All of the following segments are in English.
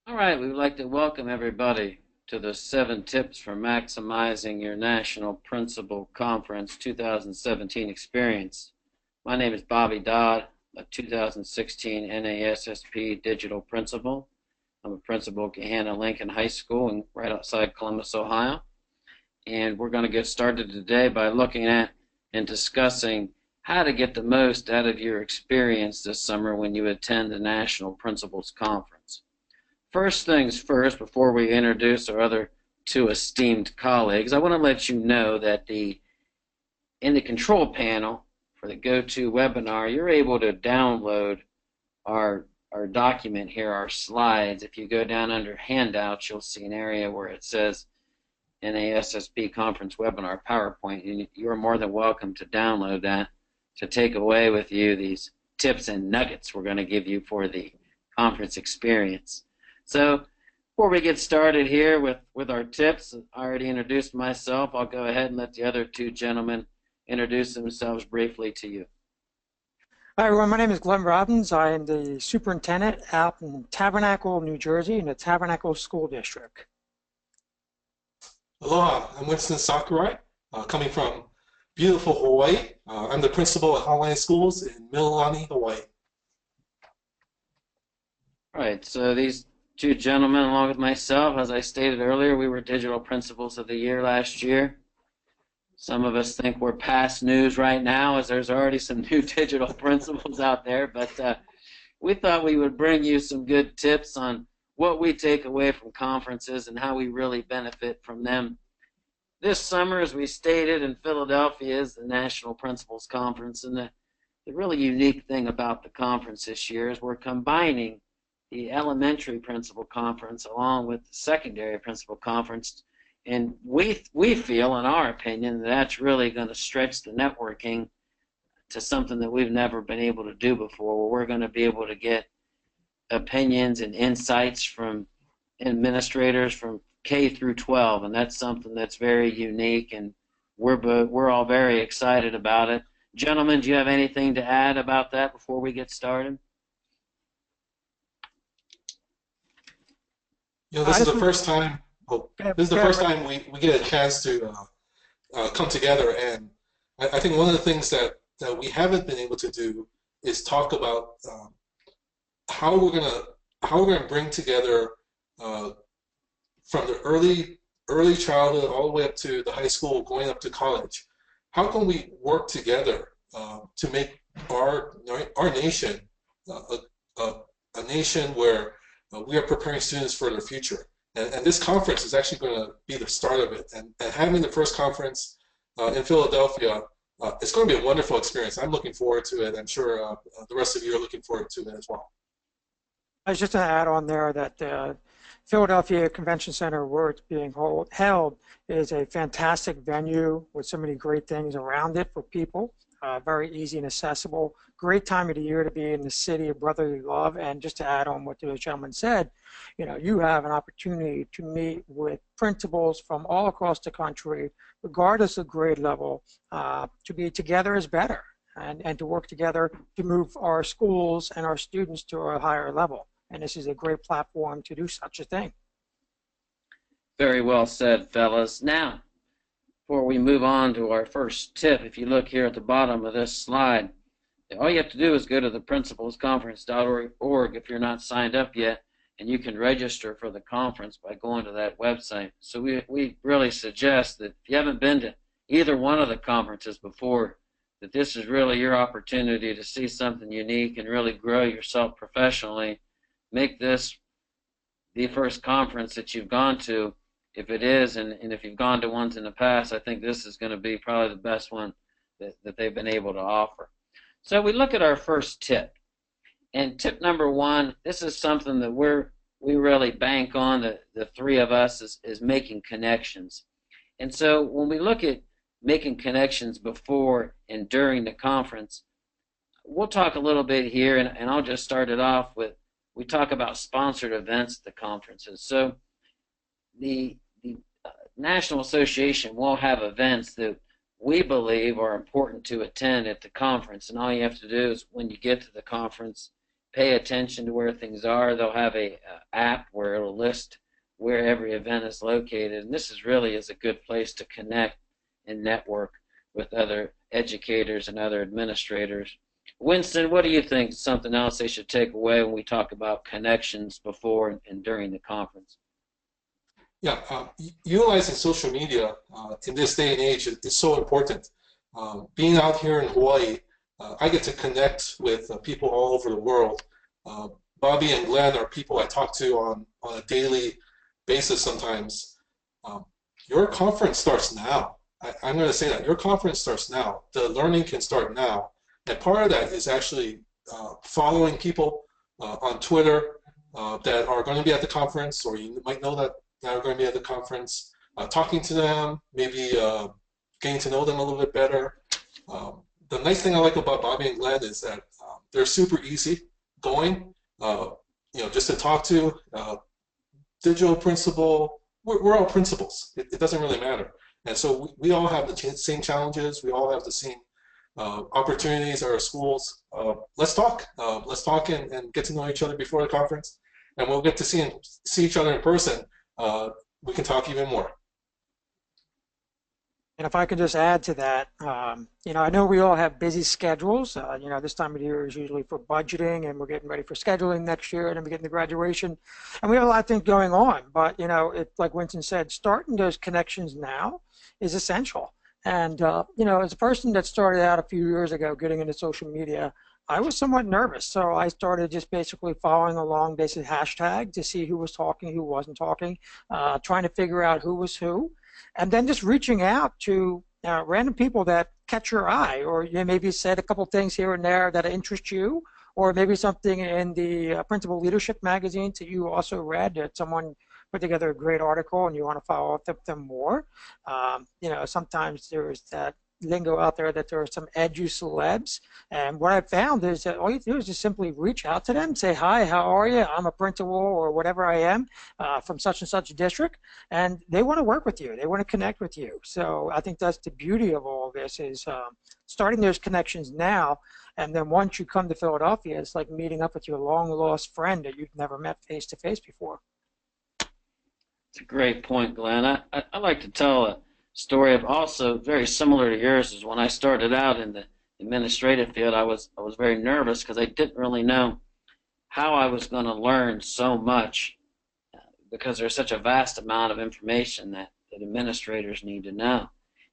All right, we would like to welcome everybody to the 7 Tips for Maximizing Your National Principal Conference 2017 experience. My name is Bobby Dodd, a 2016 NASSP Digital Principal. I'm a principal at Gahanna Lincoln High School and right outside Columbus, Ohio. And we're going to get started today by looking at and discussing how to get the most out of your experience this summer when you attend the National Principals Conference. First things first, before we introduce our other two esteemed colleagues, I want to let you know that in the control panel for the GoToWebinar, you're able to download our document here, our slides. If you go down under handouts, you'll see an area where it says NASSP Conference Webinar PowerPoint, and you're more than welcome to download that to take away with you these tips and nuggets we're going to give you for the conference experience. So before we get started here with our tips, I already introduced myself. I'll go ahead and let the other two gentlemen introduce themselves briefly to you. Hi everyone, my name is Glenn Robbins. I am the superintendent out in Tabernacle, New Jersey, in the Tabernacle School District. Aloha, I'm Winston Sakurai, coming from beautiful Hawaii. I'm the principal at Hawaiian Schools in Mililani, Hawaii. All right, so these two gentlemen, along with myself, as I stated earlier, we were Digital Principals of the Year last year. Some of us think we're past news right now, as there's already some new digital principals out there, but we thought we would bring you some good tips on what we take away from conferences and how we really benefit from them. This summer, as we stated, in Philadelphia is the National Principals Conference, and the really unique thing about the conference this year is we're combining the elementary principal conference along with the secondary principal conference, and we feel, in our opinion, that's really going to stretch the networking to something that we've never been able to do before, where we're going to be able to get opinions and insights from administrators from K through 12, and that's something that's very unique, and we're all very excited about it. Gentlemen, do you have anything to add about that before we get started? You know, this is the first time. This is the first time we get a chance to come together, and I think one of the things that we haven't been able to do is talk about how we're gonna bring together from the early childhood all the way up to the high school, going up to college. How can we work together to make our nation a nation where we are preparing students for their future? And this conference is actually going to be the start of it. And having the first conference in Philadelphia, it's going to be a wonderful experience. I'm looking forward to it. I'm sure the rest of you are looking forward to it as well. I was just going to add on there that the Philadelphia Convention Center, where it's being held, is a fantastic venue with so many great things around it for people. Very easy and accessible. Great time of the year to be in the city of brotherly love. And just to add on what the gentleman said, you know, you have an opportunity to meet with principals from all across the country, regardless of grade level. To be together is better, and to work together to move our schools and our students to a higher level. And this is a great platform to do such a thing. Very well said, fellas. Now, before we move on to our first tip, if you look here at the bottom of this slide, all you have to do is go to the principalsconference.org if you're not signed up yet, and you can register for the conference by going to that website. So we really suggest that if you haven't been to either one of the conferences before, that this is really your opportunity to see something unique and really grow yourself professionally. Make this the first conference that you've gone to. If it is, and if you've gone to ones in the past, I think this is going to be probably the best one that they've been able to offer. So we look at our first tip. And tip number one, this is something that we really bank on, the three of us, is making connections. And so when we look at making connections before and during the conference, we'll talk a little bit here, and I'll just start it off with, we talk about sponsored events at the conferences. So the National Association will have events that we believe are important to attend at the conference, and all you have to do is, when you get to the conference, pay attention to where things are. They'll have a app where it'll list where every event is located, and this is a good place to connect and network with other educators and other administrators. Winston, what do you think is something else they should take away when we talk about connections before and during the conference? Yeah, utilizing social media in this day and age is so important. Being out here in Hawaii, I get to connect with people all over the world. Bobby and Glenn are people I talk to on a daily basis sometimes. Your conference starts now. I'm going to say that. Your conference starts now. The learning can start now. And part of that is actually following people on Twitter that are going to be at the conference, or you might know that are going to be at the conference, talking to them, maybe getting to know them a little bit better. The nice thing I like about Bobby and Glenn is that they're super easy going, just to talk to. Digital principal, we're all principals. It doesn't really matter. And so we all have the same challenges. We all have the same opportunities at our schools. Let's talk. Let's talk and get to know each other before the conference. And we'll get to see each other in person. We can talk even more. And if I could just add to that, I know we all have busy schedules. This time of the year is usually for budgeting, and we're getting ready for scheduling next year, and then we're getting the graduation. And we have a lot of things going on. But, like Winston said, starting those connections now is essential. And, as a person that started out a few years ago getting into social media, I was somewhat nervous. So I started just basically following along basic hashtag to see who was talking, who wasn't talking, trying to figure out who was who. And then just reaching out to random people that catch your eye, or maybe said a couple things here and there that interest you, or maybe something in the Principal Leadership magazine that you also read that someone put together a great article and you want to follow up with them more. Sometimes there's that lingo out there that there are some edu celebs, and what I found is that all you do is just simply reach out to them, say, hi, how are you? I'm a principal or whatever I am from such and such district, and they want to work with you. They want to connect with you. So I think that's the beauty of all of this is starting those connections now, and then once you come to Philadelphia, it's like meeting up with your long-lost friend that you've never met face-to-face before. It's a great point, Glenn. I like to tell a story of also very similar to yours. Is when I started out in the administrative field, I was very nervous because I didn't really know how I was going to learn so much because there's such a vast amount of information that administrators need to know.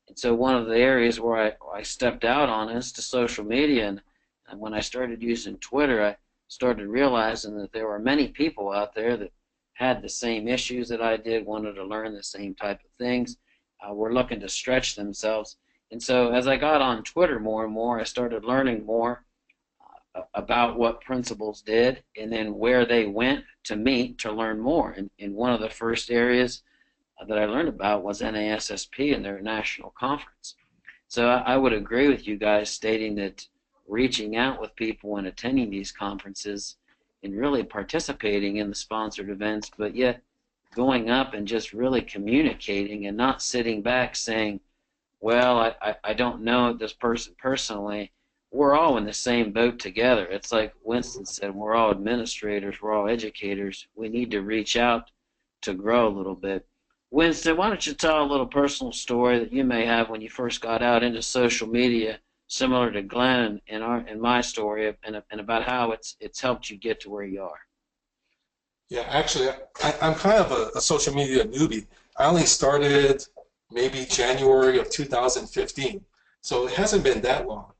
And so one of the areas where I stepped out on is to social media, and when I started using Twitter, I started realizing that there were many people out there that had the same issues that I did, wanted to learn the same type of things. Were looking to stretch themselves. And so as I got on Twitter more and more, I started learning more about what principals did and then where they went to meet to learn more. And one of the first areas that I learned about was NASSP and their national conference. So I would agree with you guys stating that reaching out with people and attending these conferences and really participating in the sponsored events, but yet going up and just really communicating and not sitting back saying, well, I don't know this person personally. We're all in the same boat together. It's like Winston said, we're all administrators, we're all educators. We need to reach out to grow a little bit. Winston, why don't you tell a little personal story that you may have when you first got out into social media, similar to Glenn and my story, and about how it's helped you get to where you are. Yeah, actually, I'm kind of a social media newbie. I only started maybe January of 2015, so it hasn't been that long.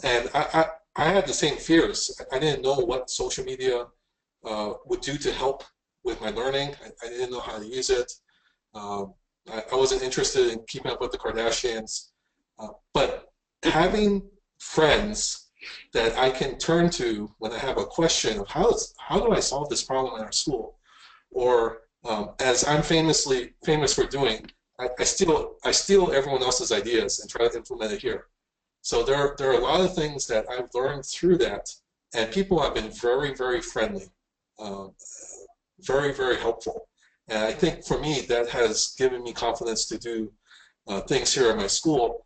And I had the same fears. I didn't know what social media would do to help with my learning. I didn't know how to use it. I wasn't interested in keeping up with the Kardashians. But having friends that I can turn to when I have a question of how do I solve this problem in our school, or as I'm famous for doing, I steal everyone else's ideas and try to implement it here. So there are a lot of things that I've learned through that, and people have been very, very friendly, very, very helpful. And I think for me that has given me confidence to do things here at my school.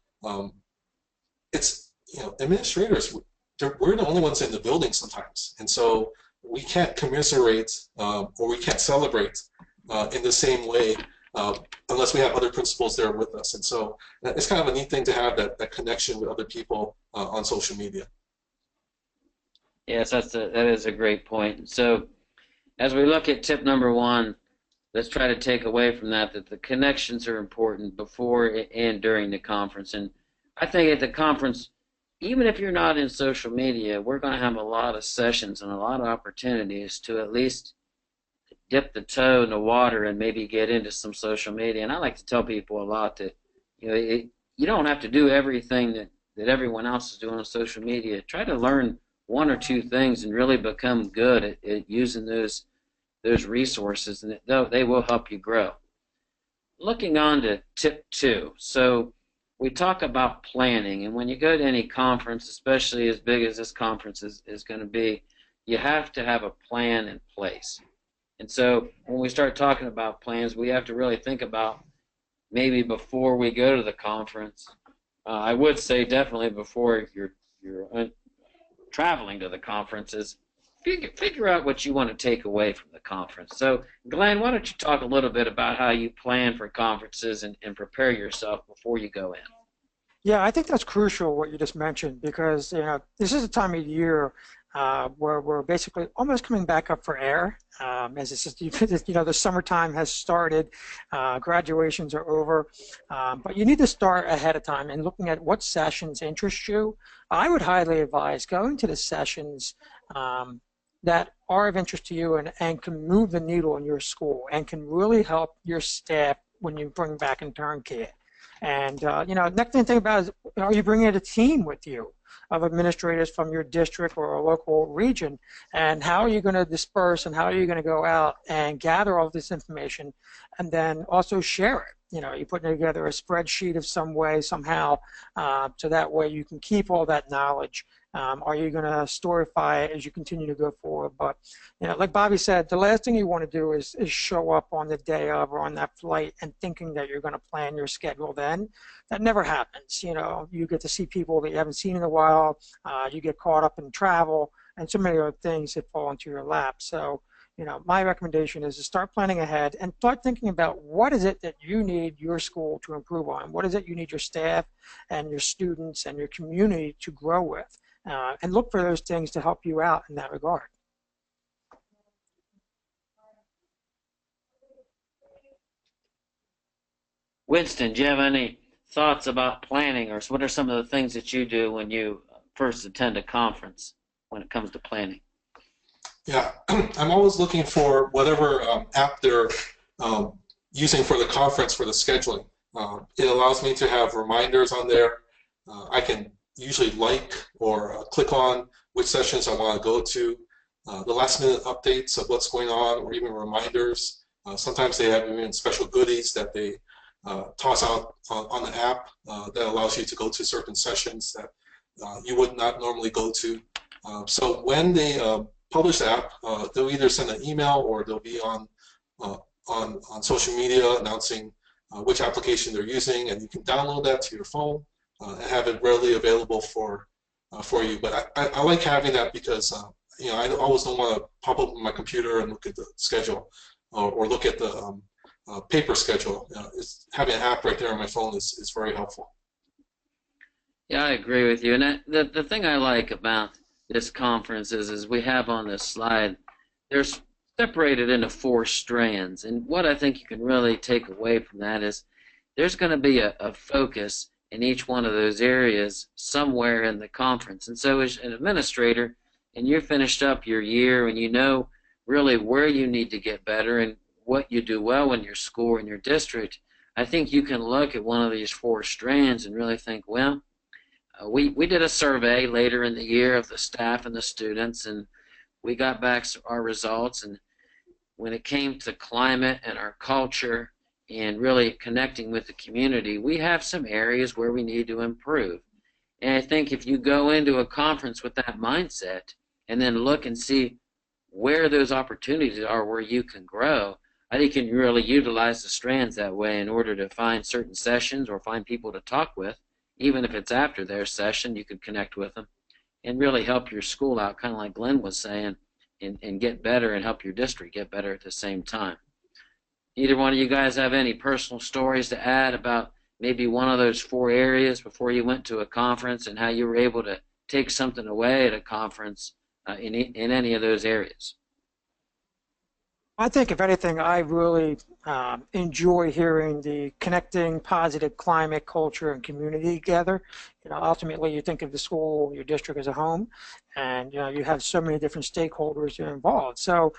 It's administrators we're the only ones in the building sometimes, and so we can't commiserate or we can't celebrate in the same way unless we have other principals there with us. And so it's kind of a neat thing to have that connection with other people on social media. Yes, that is a great point. So as we look at tip number one, let's try to take away from that the connections are important before and during the conference. And I think at the conference, even if you're not in social media, we're going to have a lot of sessions and a lot of opportunities to at least dip the toe in the water and maybe get into some social media. And I like to tell people a lot that, you don't have to do everything that everyone else is doing on social media. Try to learn one or two things and really become good at using those resources, and they will help you grow. Looking on to tip two. So we talk about planning, and when you go to any conference, especially as big as this conference is going to be, you have to have a plan in place. And so when we start talking about plans, we have to really think about maybe before we go to the conference. I would say definitely before you're traveling to the conferences, figure out what you want to take away from the conference. So, Glenn, why don't you talk a little bit about how you plan for conferences and prepare yourself before you go in? Yeah, I think that's crucial what you just mentioned, because this is a time of year where we're basically almost coming back up for air. As it's just, the summertime has started, graduations are over, but you need to start ahead of time and looking at what sessions interest you. I would highly advise going to the sessions that are of interest to you and can move the needle in your school and can really help your staff when you bring back in turn kit. And next thing to think about is, are you bringing a team with you of administrators from your district or a local region, and how are you going to disperse and how are you going to go out and gather all this information and then also share it? You're putting together a spreadsheet of some way, somehow, so that way you can keep all that knowledge. Are you going to storify it as you continue to go forward? But, like Bobby said, the last thing you want to do is show up on the day of or on that flight and thinking that you're going to plan your schedule then. That never happens. You get to see people that you haven't seen in a while. You get caught up in travel and so many other things that fall into your lap. So, my recommendation is to start planning ahead and start thinking about what is it that you need your school to improve on? What is it you need your staff and your students and your community to grow with? And look for those things to help you out in that regard. Winston, do you have any thoughts about planning, or what are some of the things that you do when you first attend a conference when it comes to planning? Yeah, I'm always looking for whatever app they're using for the conference for the scheduling. It allows me to have reminders on there. I can usually like or click on which sessions I want to go to, the last minute updates of what's going on, or even reminders. Sometimes they have even special goodies that they toss out on the app that allows you to go to certain sessions that you would not normally go to. So when they publish the app, they'll either send an email or they'll be on social media announcing which application they're using, and you can download that to your phone and have it readily available for you. But I like having that because I always don't want to pop up on my computer and look at the schedule or look at the paper schedule. Having an app right there on my phone is very helpful. Yeah, I agree with you. And the thing I like about this conference is we have on this slide, they're separated into 4 strands. And what I think you can really take away from that is there's going to be a focus in each one of those areas somewhere in the conference. And so as an administrator, and you're finished up your year and you know really where you need to get better and what you do well in your school or in your district, I think you can look at one of these 4 strands and really think, well, we did a survey later in the year of the staff and the students, and we got back our results. And when it came to climate and our culture and really connecting with the community, we have some areas where we need to improve. And I think if you go into a conference with that mindset and then look and see where those opportunities are where you can grow, I think you can really utilize the strands that way in order to find certain sessions or find people to talk with. Even if it's after their session, you could connect with them and really help your school out, kind of like Glenn was saying, and get better and help your district get better at the same time. Either one of you guys have any personal stories to add about maybe one of those 4 areas before you went to a conference and how you were able to take something away at a conference in any of those areas? I think, if anything, I really enjoy hearing the connecting positive climate, culture, and community together. Ultimately, you think of the school, your district as a home, and you have so many different stakeholders who are involved. So,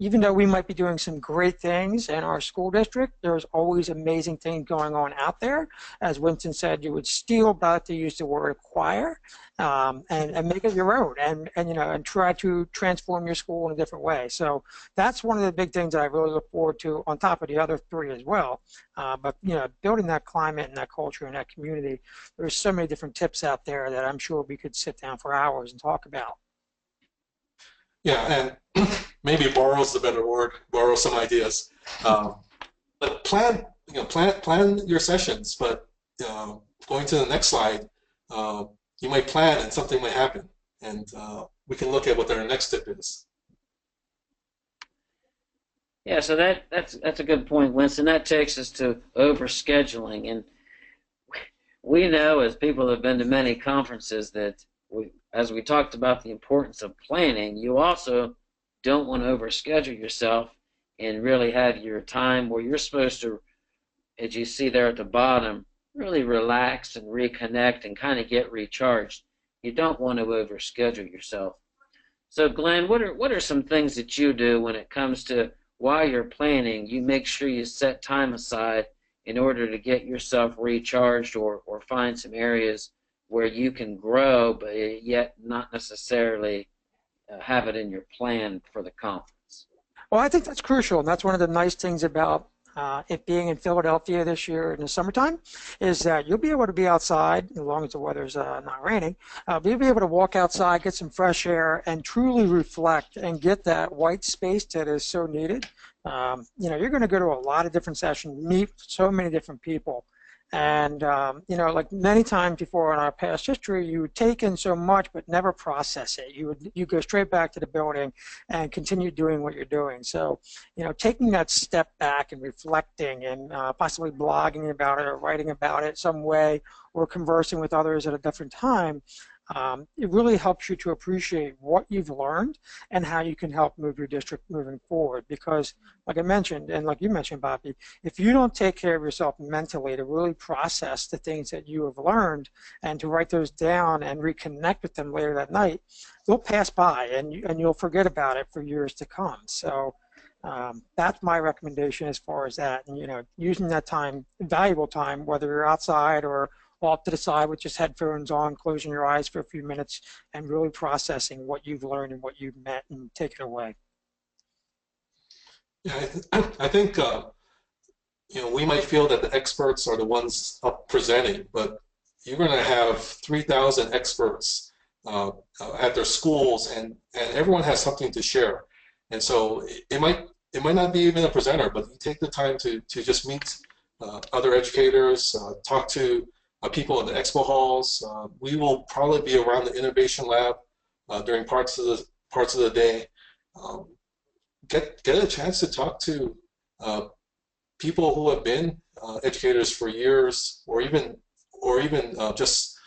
even though we might be doing some great things in our school district, there's always amazing things going on out there. As Winston said, you would still about to use the word acquire and make it your own, and try to transform your school in a different way. So that's one of the big things that I really look forward to, on top of the other 3 as well. But building that climate and that culture and that community, there's so many different tips out there that I'm sure we could sit down for hours and talk about. Yeah, and maybe borrow is the better word. Borrow some ideas. But plan your sessions. But going to the next slide, you might plan and something might happen, and we can look at what our next tip is. Yeah, so that's a good point, Winston. That takes us to overscheduling, and we know, as people who have been to many conferences, that as we talked about the importance of planning, you also don't want to overschedule yourself and really have your time where you're supposed to, as you see there at the bottom, really relax and reconnect and kind of get recharged. You don't want to overschedule yourself. So Glenn, what are some things that you do when it comes to, while you're planning, you make sure you set time aside in order to get yourself recharged, or find some areas where you can grow, but yet not necessarily have it in your plan for the conference? Well, I think that's crucial, and that's one of the nice things about it being in Philadelphia this year in the summertime, is that you'll be able to be outside, as long as the weather's not raining, but you'll be able to walk outside, get some fresh air, and truly reflect and get that white space that is so needed. You're going to go to a lot of different sessions, meet so many different people. And, like many times before in our past history, you would take in so much but never process it. You go straight back to the building and continue doing what you're doing. So, taking that step back and reflecting and possibly blogging about it or writing about it some way, or conversing with others at a different time, it really helps you to appreciate what you've learned and how you can help move your district moving forward. Because, like I mentioned, and like you mentioned, Bobby, if you don't take care of yourself mentally to really process the things that you have learned and to write those down and reconnect with them later that night, they'll pass by and you'll forget about it for years to come. So that's my recommendation as far as that. And, using that time, valuable time, whether you're outside or off to the side with just headphones on, closing your eyes for a few minutes, and really processing what you've learned and what you've met, and take it away. Yeah, I think we might feel that the experts are the ones up presenting, but you're going to have 3,000 experts at their schools, and everyone has something to share. And so it might not be even a presenter, but you take the time to just meet other educators, talk to people in the expo halls. We will probably be around the innovation lab during parts of the day. Get a chance to talk to people who have been educators for years, or even just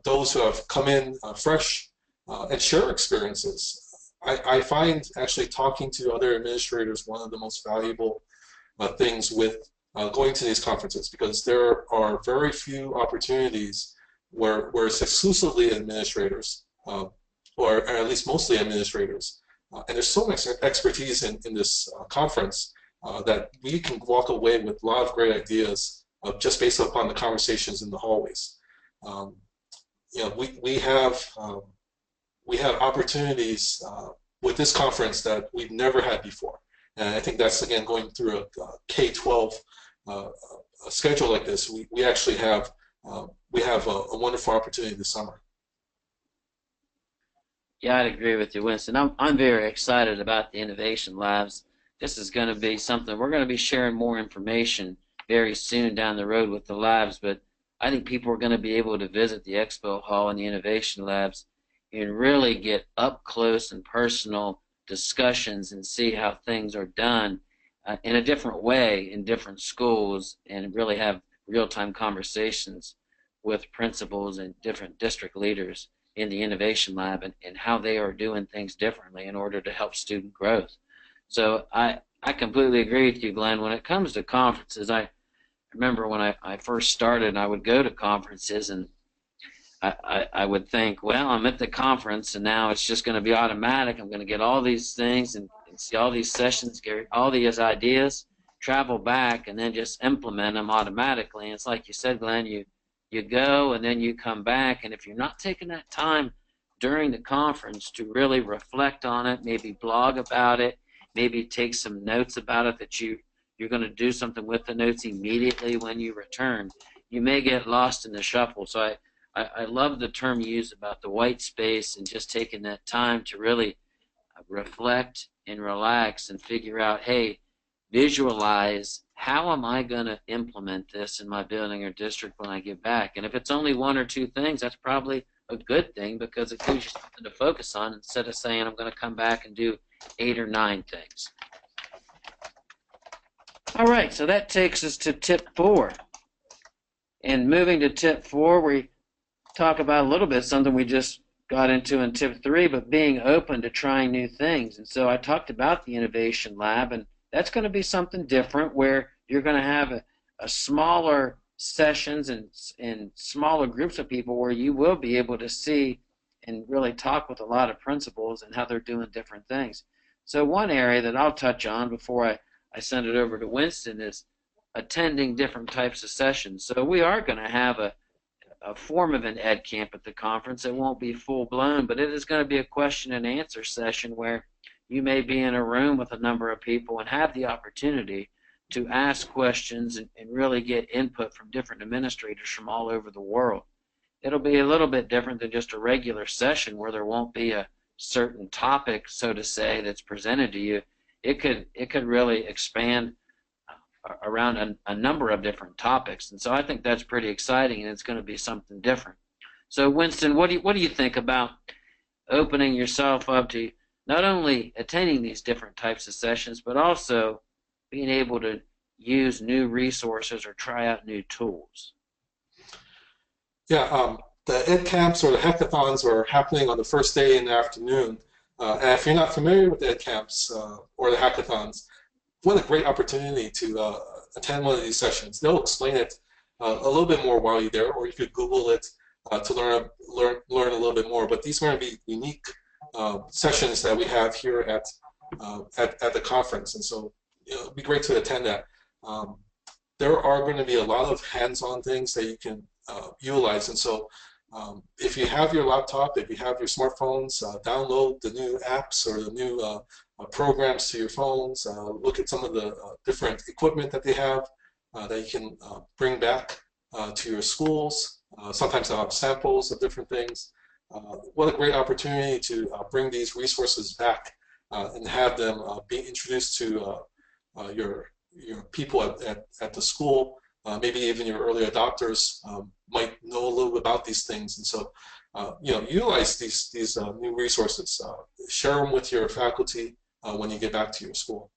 those who have come in fresh, and share experiences. I find actually talking to other administrators one of the most valuable things with going to these conferences, because there are very few opportunities where it's exclusively administrators, or at least mostly administrators. And there's so much expertise in this conference that we can walk away with a lot of great ideas just based upon the conversations in the hallways. We have opportunities with this conference that we've never had before. And I think that's, again, going through a K-12 a schedule like this, we actually have a wonderful opportunity this summer. Yeah, I'd agree with you, Winston. I'm very excited about the innovation labs. This is going to be something, we're going to be sharing more information very soon down the road with the labs, but I think people are going to be able to visit the expo hall and the innovation labs and really get up close and personal discussions and see how things are done in a different way in different schools, and really have real-time conversations with principals and different district leaders in the Innovation Lab, and how they are doing things differently in order to help student growth. So I completely agree with you, Glenn. When it comes to conferences, I remember when I first started, I would go to conferences, and I would think, well, I'm at the conference and now it's just going to be automatic. I'm going to get all these things and see all these sessions, get all these ideas, travel back, and then just implement them automatically. And it's like you said, Glenn, you go and then you come back, and if you're not taking that time during the conference to really reflect on it, maybe blog about it, maybe take some notes about it that you're going to do something with the notes immediately when you return, you may get lost in the shuffle. So I love the term you use about the white space and just taking that time to really reflect and relax and figure out, hey, visualize, how am I going to implement this in my building or district when I get back? And if it's only one or two things, that's probably a good thing, because it gives you something to focus on instead of saying I'm going to come back and do 8 or 9 things. All right, so that takes us to tip 4. And moving to tip 4, we talk about a little bit something we just got into in tip 3, but being open to trying new things. And so I talked about the Innovation Lab, and that's going to be something different where you're going to have a smaller sessions and smaller groups of people where you will be able to see and really talk with a lot of principals and how they're doing different things. So one area that I'll touch on before I send it over to Winston is attending different types of sessions. So we are going to have a form of an ed camp at the conference. It won't be full blown, but it is going to be a question and answer session where you may be in a room with a number of people and have the opportunity to ask questions and really get input from different administrators from all over the world. It'll be a little bit different than just a regular session where there won't be a certain topic, so to say, that's presented to you. It could really expand around a number of different topics, and so I think that's pretty exciting, and it's going to be something different. So Winston, what do you think about opening yourself up to not only attending these different types of sessions, but also being able to use new resources or try out new tools? Yeah, the ed camps or the hackathons are happening on the first day in the afternoon. And if you're not familiar with the ed camps or the hackathons, what a great opportunity to attend one of these sessions. They'll explain it a little bit more while you're there, or you could Google it to learn a little bit more. But these are going to be unique sessions that we have here at the conference, and so it'll be great to attend that. There are going to be a lot of hands-on things that you can utilize, and so if you have your laptop, if you have your smartphones, download the new apps or the new programs to your phones. Look at some of the different equipment that they have that you can bring back to your schools. Sometimes they'll have samples of different things. What a great opportunity to bring these resources back and have them be introduced to your people at the school. Maybe even your early adopters might know a little bit about these things, and so utilize these new resources. Share them with your faculty when you get back to your school.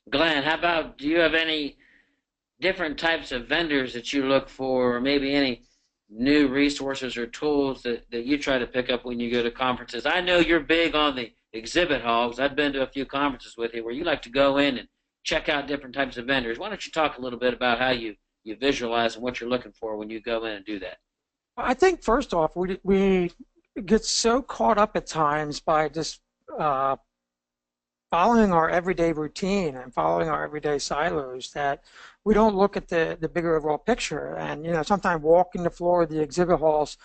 Glenn, how about, do you have any different types of vendors that you look for, or maybe any new resources or tools that you try to pick up when you go to conferences? I know you're big on the exhibit halls. I've been to a few conferences with you where you like to go in and check out different types of vendors. Why don't you talk a little bit about how you visualize and what you're looking for when you go in and do that? I think first off, we get so caught up at times by just following our everyday routine and following our everyday silos that we don't look at the bigger overall picture. And sometimes walking the floor of the exhibit halls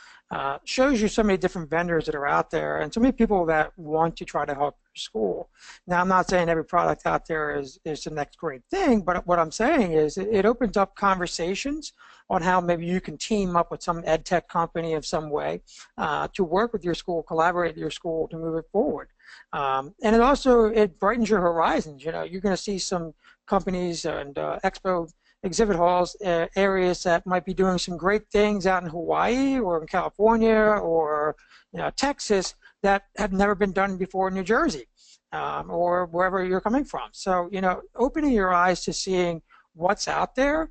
shows you so many different vendors that are out there and so many people that want to try to help your school. Now, I'm not saying every product out there is the next great thing, but what I'm saying is it opens up conversations on how maybe you can team up with some ed tech company of some way to work with your school, collaborate with your school to move it forward. And it brightens your horizons. You're going to see some companies and expo exhibit halls, areas that might be doing some great things out in Hawaii or in California or Texas that have never been done before in New Jersey or wherever you're coming from. So, opening your eyes to seeing what's out there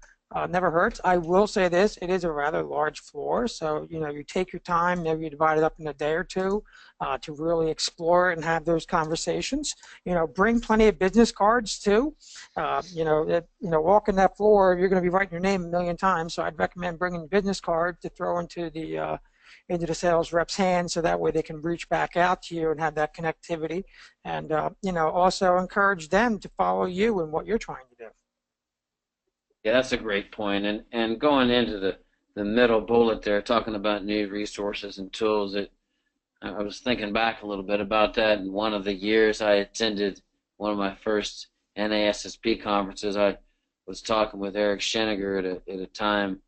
never hurts. I will say this, it is a rather large floor, so you take your time, maybe you divide it up in a day or two to really explore it and have those conversations. Bring plenty of business cards too. Walking that floor, you're going to be writing your name a million times, so I'd recommend bringing a business card to throw into the sales rep's hands, so that way they can reach back out to you and have that connectivity, and also encourage them to follow you in what you're trying to do. Yeah, that's a great point. And going into the middle bullet there, talking about new resources and tools, I was thinking back a little bit about that. In one of the years I attended one of my first NASSP conferences, I was talking with Eric Schenniger at a time,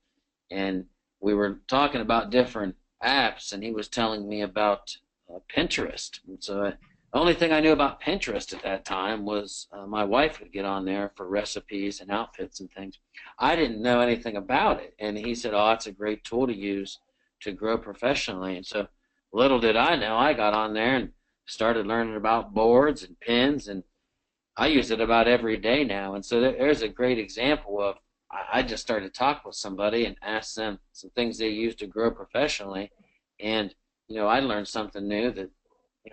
and we were talking about different apps, and he was telling me about Pinterest. And so the only thing I knew about Pinterest at that time was my wife would get on there for recipes and outfits and things. I didn't know anything about it, and he said, "Oh, it's a great tool to use to grow professionally." And so little did I know, I got on there and started learning about boards and pins, and I use it about every day now. And so there's a great example of I just started to talk with somebody and ask them some things they use to grow professionally, and I learned something new that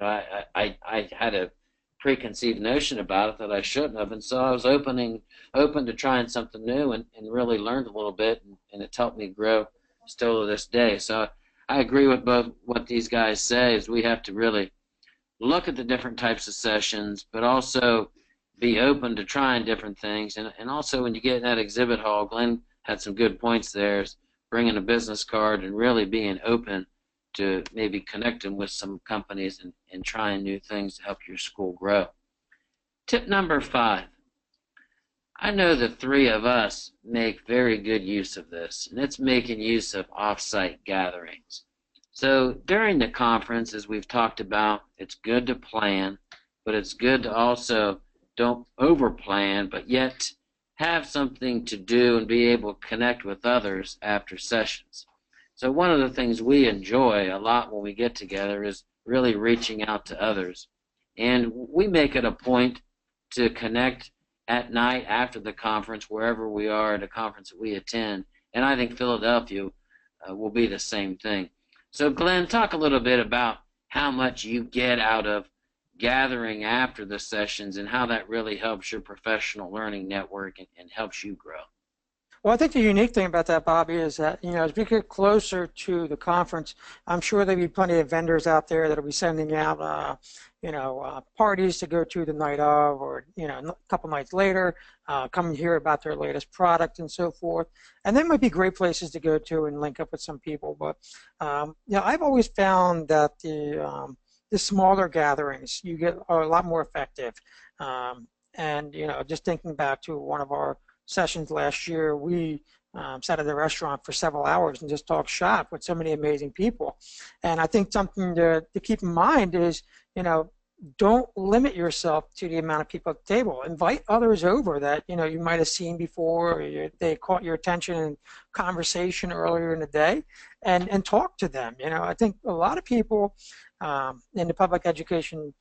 I had a preconceived notion about it that I shouldn't have, and so I was open to trying something new and really learned a little bit, and it's helped me grow still to this day. So I agree with both what these guys say, is we have to really look at the different types of sessions, but also be open to trying different things. And also when you get in that exhibit hall, Glenn had some good points there, is bringing a business card and really being open to maybe connecting with some companies and trying new things to help your school grow. Tip number 5. I know the three of us make very good use of this, and it's making use of offsite gatherings. So during the conference, as we've talked about, it's good to plan, but it's good to also don't over-plan, but yet have something to do and be able to connect with others after sessions. So one of the things we enjoy a lot when we get together is really reaching out to others. And we make it a point to connect at night after the conference, wherever we are at a conference that we attend. And I think Philadelphia will be the same thing. So Glenn, talk a little bit about how much you get out of gathering after the sessions and how that really helps your professional learning network and helps you grow. Well, I think the unique thing about that, Bobby, is that, as we get closer to the conference, I'm sure there'll be plenty of vendors out there that'll be sending out, parties to go to the night of, or, a couple nights later, come and hear about their latest product and so forth. And there might be great places to go to and link up with some people. But, I've always found that the smaller gatherings, you get a lot more effective. And, just thinking back to one of our sessions last year, we sat at the restaurant for several hours and just talked shop with so many amazing people. And I think something to keep in mind is, don't limit yourself to the amount of people at the table. Invite others over that you might have seen before, or they caught your attention in conversation earlier in the day, and talk to them. I think a lot of people in the public education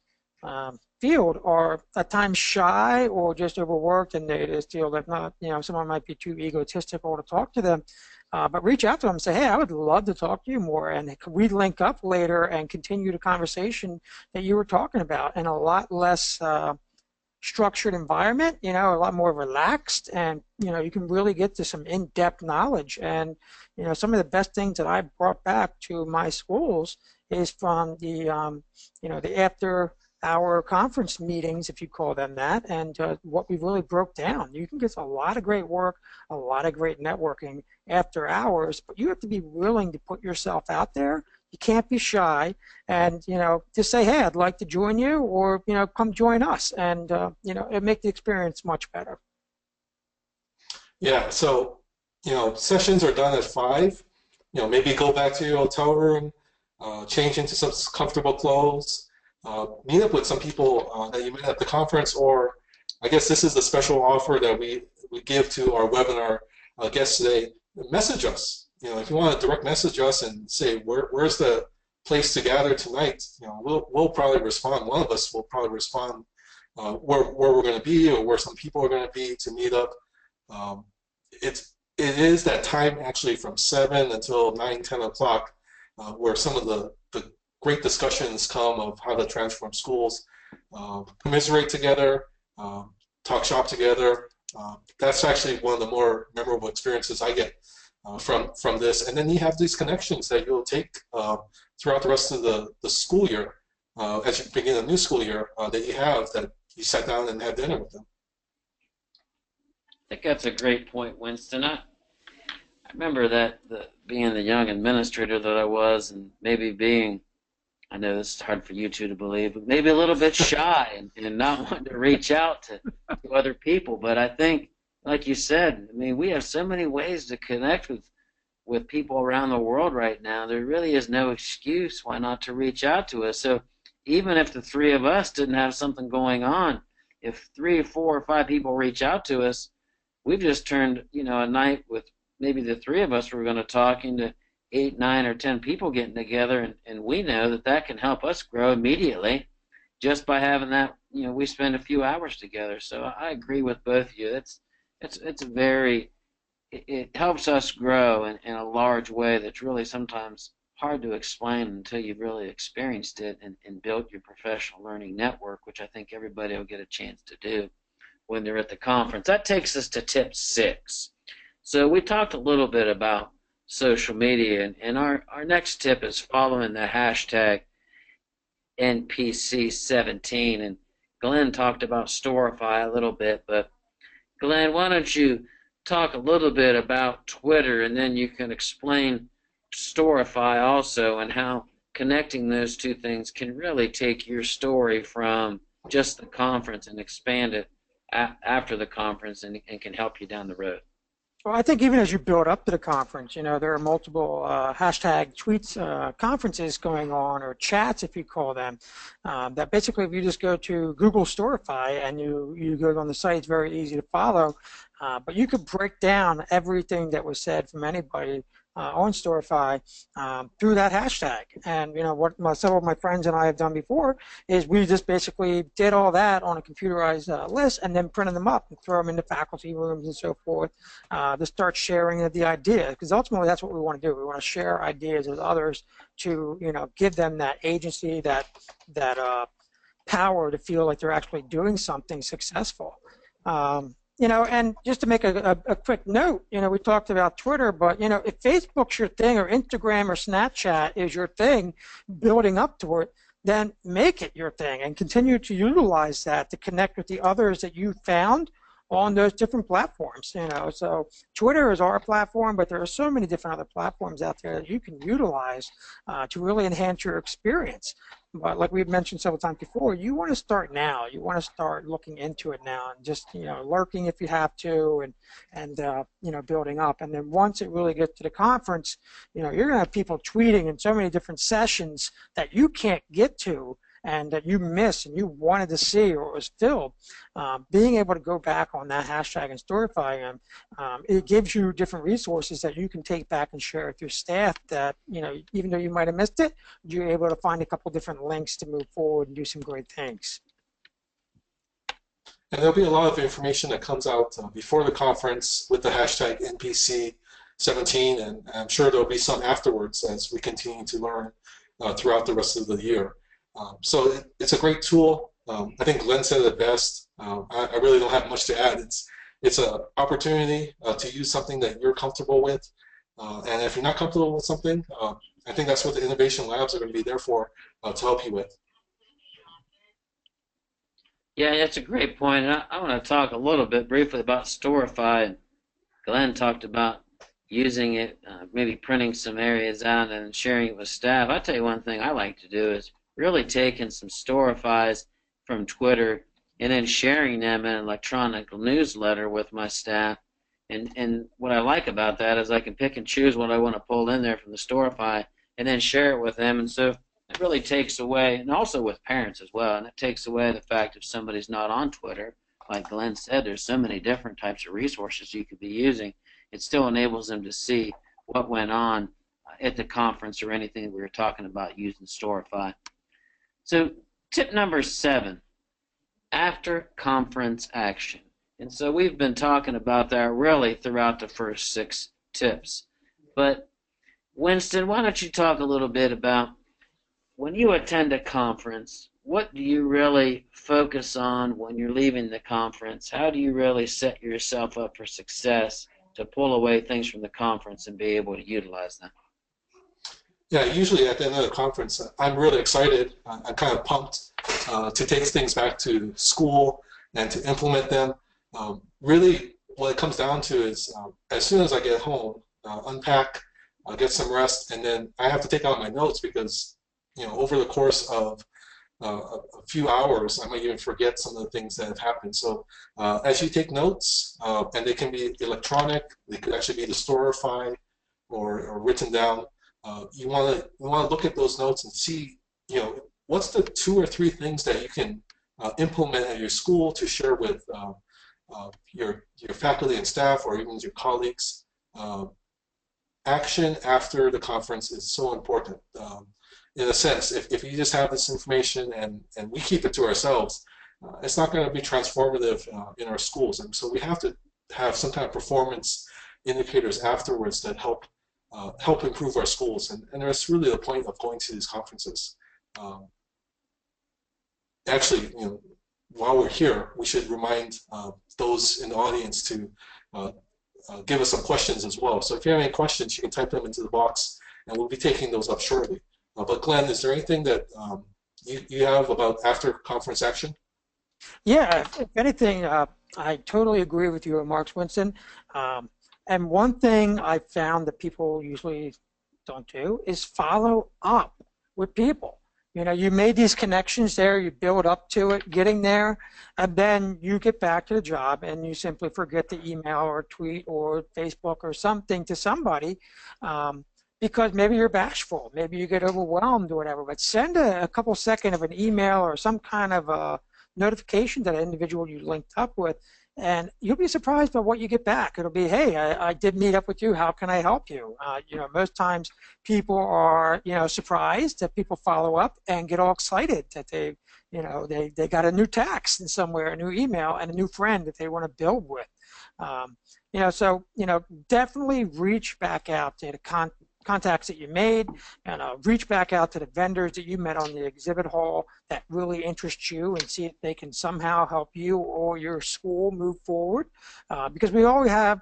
field are at times shy or just overworked, and they just feel that someone might be too egotistical to talk to them. But reach out to them and say, hey, I would love to talk to you more, and could we link up later and continue the conversation that you were talking about in a lot less structured environment, a lot more relaxed, and you can really get to some in-depth knowledge. And some of the best things that I brought back to my schools is from the the after our conference meetings, if you call them that, and what we really broke down. You can get a lot of great work, a lot of great networking after hours, but you have to be willing to put yourself out there. You can't be shy, and just say, hey, I'd like to join you, or come join us, and it make the experience much better. Yeah, so sessions are done at 5. Maybe go back to your hotel room, change into some comfortable clothes, meet up with some people that you met at the conference, or I guess this is the special offer that we give to our webinar guests today. Message us. If you want to direct message us and say where's the place to gather tonight, we'll probably respond. One of us will probably respond where we're going to be or where some people are going to be to meet up. It is that time actually from 7 until 9, 10 o'clock where some of the great discussions come of how to transform schools, commiserate together, talk shop together. That's actually one of the more memorable experiences I get from this. And then you have these connections that you'll take throughout the rest of the school year as you begin a new school year that you sat down and had dinner with them. I think that's a great point, Winston. I remember that being the young administrator that I was, and maybe being, I know this is hard for you two to believe, but maybe a little bit shy and not wanting to reach out to other people. But I think, like you said, I mean, we have so many ways to connect with people around the world right now. There really is no excuse why not to reach out to us. So even if the three of us didn't have something going on, if 3 or 4 or 5 people reach out to us, we've just turned, a night with maybe the 3 of us were going to talk into 8, 9, or 10 people getting together, and we know that can help us grow immediately just by having that. We spend a few hours together. So I agree with both of you. It helps us grow in a large way that's really sometimes hard to explain until you've really experienced it and built your professional learning network, which I think everybody will get a chance to do when they're at the conference. That takes us to tip 6. So we talked a little bit about social media, and our next tip is following the hashtag NPC17. And Glenn talked about Storify a little bit, but Glenn, why don't you talk a little bit about Twitter, and then you can explain Storify also, and how connecting those two things can really take your story from just the conference and expand it after the conference, and can help you down the road. Well, I think even as you build up to the conference, there are multiple hashtag tweets, conferences going on, or chats, if you call them, that basically if you just go to Google Storify and you go on the site, it's very easy to follow. But you could break down everything that was said from anybody on Storify through that hashtag. And what several of my friends and I have done before is we just basically did all that on a computerized list and then printed them up and throw them into faculty rooms and so forth to start sharing the idea, because ultimately that's what we want to do. We want to share ideas with others to give them that agency, that power to feel like they're actually doing something successful. And just to make a quick note, we talked about Twitter, but, if Facebook's your thing, or Instagram or Snapchat is your thing, building up to it, then make it your thing and continue to utilize that to connect with the others that you found on those different platforms. So Twitter is our platform, but there are so many different other platforms out there that you can utilize to really enhance your experience. But like we've mentioned several times before, you want to start now. You want to start looking into it now, and just lurking if you have to, and building up. And then once it really gets to the conference, you're going to have people tweeting in so many different sessions that you can't get to, and that you missed and you wanted to see, or it was filled. Being able to go back on that hashtag and Storify them, it gives you different resources that you can take back and share with your staff that, even though you might have missed it, you're able to find a couple different links to move forward and do some great things. And there'll be a lot of information that comes out before the conference with the hashtag NPC17, and I'm sure there'll be some afterwards as we continue to learn throughout the rest of the year. So it's a great tool. I think Glenn said it best. I really don't have much to add. It's an opportunity to use something that you're comfortable with. And if you're not comfortable with something, I think that's what the innovation labs are going to be there for, to help you with. Yeah, that's a great point. And I want to talk a little bit briefly about Storify. Glenn talked about using it, maybe printing some areas out and sharing it with staff. I'll tell you one thing I like to do is really taking some Storifys from Twitter and then sharing them in an electronic newsletter with my staff. And what I like about that is I can pick and choose what I want to pull in there from the Storify and then share it with them. And so it really takes away, and also with parents as well, and it takes away the fact if somebody's not on Twitter like Glenn said, there's so many different types of resources you could be using. It still enables them to see what went on at the conference or anything we were talking about using Storify. So tip number 7, after conference action. And so we've been talking about that really throughout the first 6 tips. But Winston, why don't you talk a little bit about when you attend a conference, what do you really focus on when you're leaving the conference? How do you really set yourself up for success to pull away things from the conference and be able to utilize them? Yeah, usually at the end of the conference, I'm really excited. I'm kind of pumped to take things back to school and to implement them. Really, what it comes down to is as soon as I get home, unpack, get some rest, and then I have to take out my notes because, over the course of a few hours, I might even forget some of the things that have happened. So as you take notes, and they can be electronic, they could actually be the Storify or written down. You want to look at those notes and see, what's the 2 or 3 things that you can implement at your school to share with your faculty and staff, or even your colleagues. Action after the conference is so important. In a sense, if you just have this information and we keep it to ourselves, it's not going to be transformative in our schools. And so we have to have some kind of performance indicators afterwards that help improve our schools. And that's really the point of going to these conferences. Actually, while we're here, we should remind those in the audience to give us some questions as well. So if you have any questions, you can type them into the box, and we'll be taking those up shortly. But Glenn, is there anything that you have about after conference action? Yeah, if anything, I totally agree with you, Mark Winston. And one thing I found that people usually don't do is follow up with people. You made these connections there, you build up to it, getting there, and then you get back to the job and you simply forget to email or tweet or Facebook or something to somebody because maybe you're bashful, maybe you get overwhelmed or whatever, but send a couple seconds of an email or some kind of a notification to that individual you linked up with, and you'll be surprised by what you get back. It'll be, hey, I did meet up with you. How can I help you? Most times people are, surprised that people follow up and get all excited that they got a new text in somewhere, a new email, and a new friend that they want to build with. So definitely reach back out to the contacts that you made, and reach back out to the vendors that you met on the exhibit hall that really interest you, and see if they can somehow help you or your school move forward. Because we all have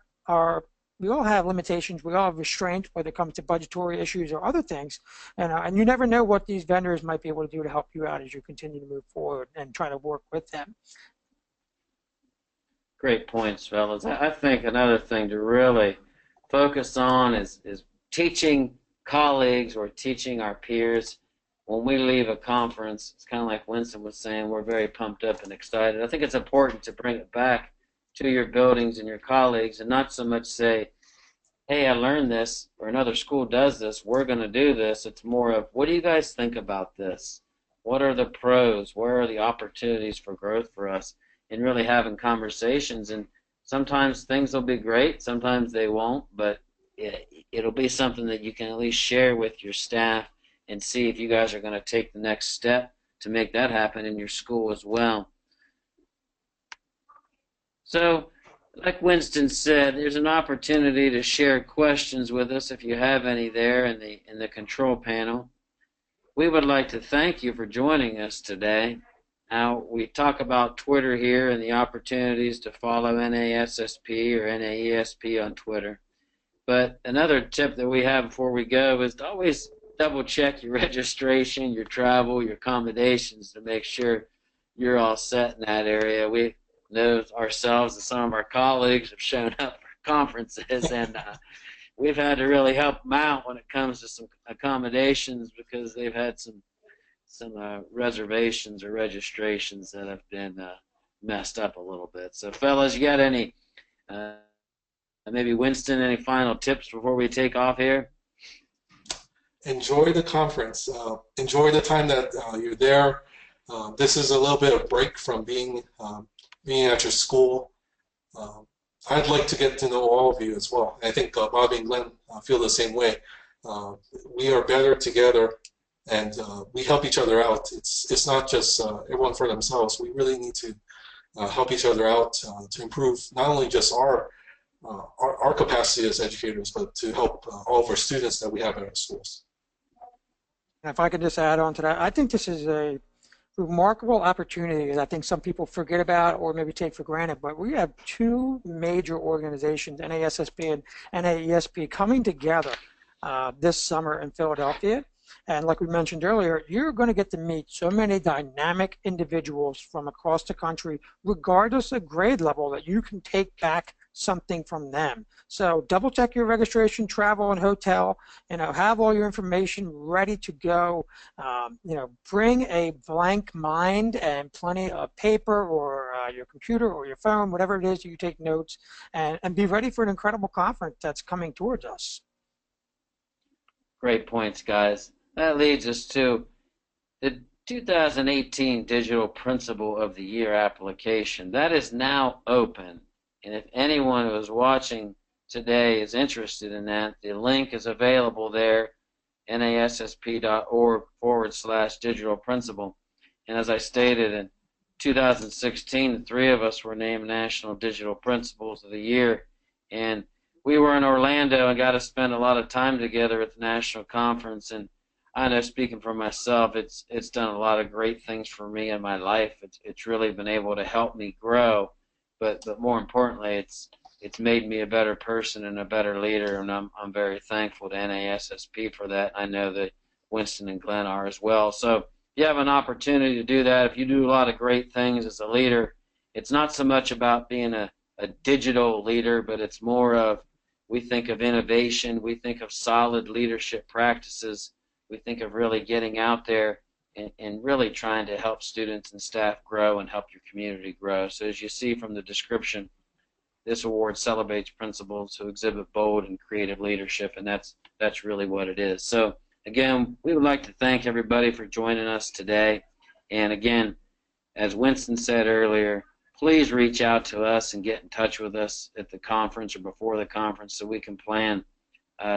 limitations, we all have restraints, whether it comes to budgetary issues or other things, and you never know what these vendors might be able to do to help you out as you continue to move forward and try to work with them. Great points, fellas. I think another thing to really focus on is teaching colleagues or teaching our peers. When we leave a conference, it's kind of like Winston was saying, we're very pumped up and excited. I think it's important to bring it back to your buildings and your colleagues and not so much say, hey, I learned this, or another school does this, we're going to do this. It's more of, what do you guys think about this? What are the pros? Where are the opportunities for growth for us? And really having conversations. And sometimes things will be great, sometimes they won't, but it'll be something that you can at least share with your staff and see if you guys are going to take the next step to make that happen in your school as well. So, like Winston said, there's an opportunity to share questions with us if you have any there in the control panel. We would like to thank you for joining us today. Now, we talk about Twitter here and the opportunities to follow NASSP or NAESP on Twitter. But another tip that we have before we go is to always double check your registration, your travel, your accommodations to make sure you're all set in that area. We know ourselves and some of our colleagues have shown up for conferences, and we've had to really help them out when it comes to some accommodations because they've had some reservations or registrations that have been messed up a little bit. So, fellas, you got any? Maybe Winston, any final tips before we take off here? Enjoy the conference. Enjoy the time that you're there. This is a little bit of break from being being at your school. I'd like to get to know all of you as well. I think Bobby and Glenn feel the same way. We are better together, and we help each other out. It's not just everyone for themselves. We really need to help each other out to improve not only just our capacity as educators, but to help all of our students that we have at our schools. And if I could just add on to that, I think this is a remarkable opportunity that I think some people forget about or maybe take for granted. But we have two major organizations, NASSP and NAESP, coming together this summer in Philadelphia. And like we mentioned earlier, you're going to get to meet so many dynamic individuals from across the country, regardless of grade level, that you can take back something from them. So double check your registration, travel, and hotel. Have all your information ready to go. Bring a blank mind and plenty of paper or your computer or your phone, whatever it is you take notes, and be ready for an incredible conference that's coming towards us. Great points, guys. That leads us to the 2018 Digital Principal of the Year application. That is now open. And if anyone who is watching today is interested in that, the link is available there, nassp.org/digital principal. And as I stated, in 2016, the three of us were named National Digital Principals of the Year. And we were in Orlando and got to spend a lot of time together at the national conference. And I know, speaking for myself, it's done a lot of great things for me in my life. It's really been able to help me grow. But more importantly, it's made me a better person and a better leader, and I'm very thankful to NASSP for that. I know that Winston and Glenn are as well. So if you have an opportunity to do that, if you do a lot of great things as a leader, it's not so much about being a digital leader, but it's more of, we think of innovation, we think of solid leadership practices, we think of really getting out there and really trying to help students and staff grow and help your community grow. So as you see from the description, this award celebrates principals who exhibit bold and creative leadership, and that's really what it is. So again, we would like to thank everybody for joining us today. And again, as Winston said earlier, please reach out to us and get in touch with us at the conference or before the conference so we can plan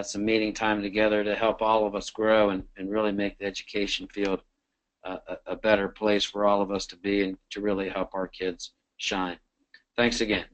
some meeting time together to help all of us grow and really make the education field a better place for all of us to be and to really help our kids shine. Thanks again.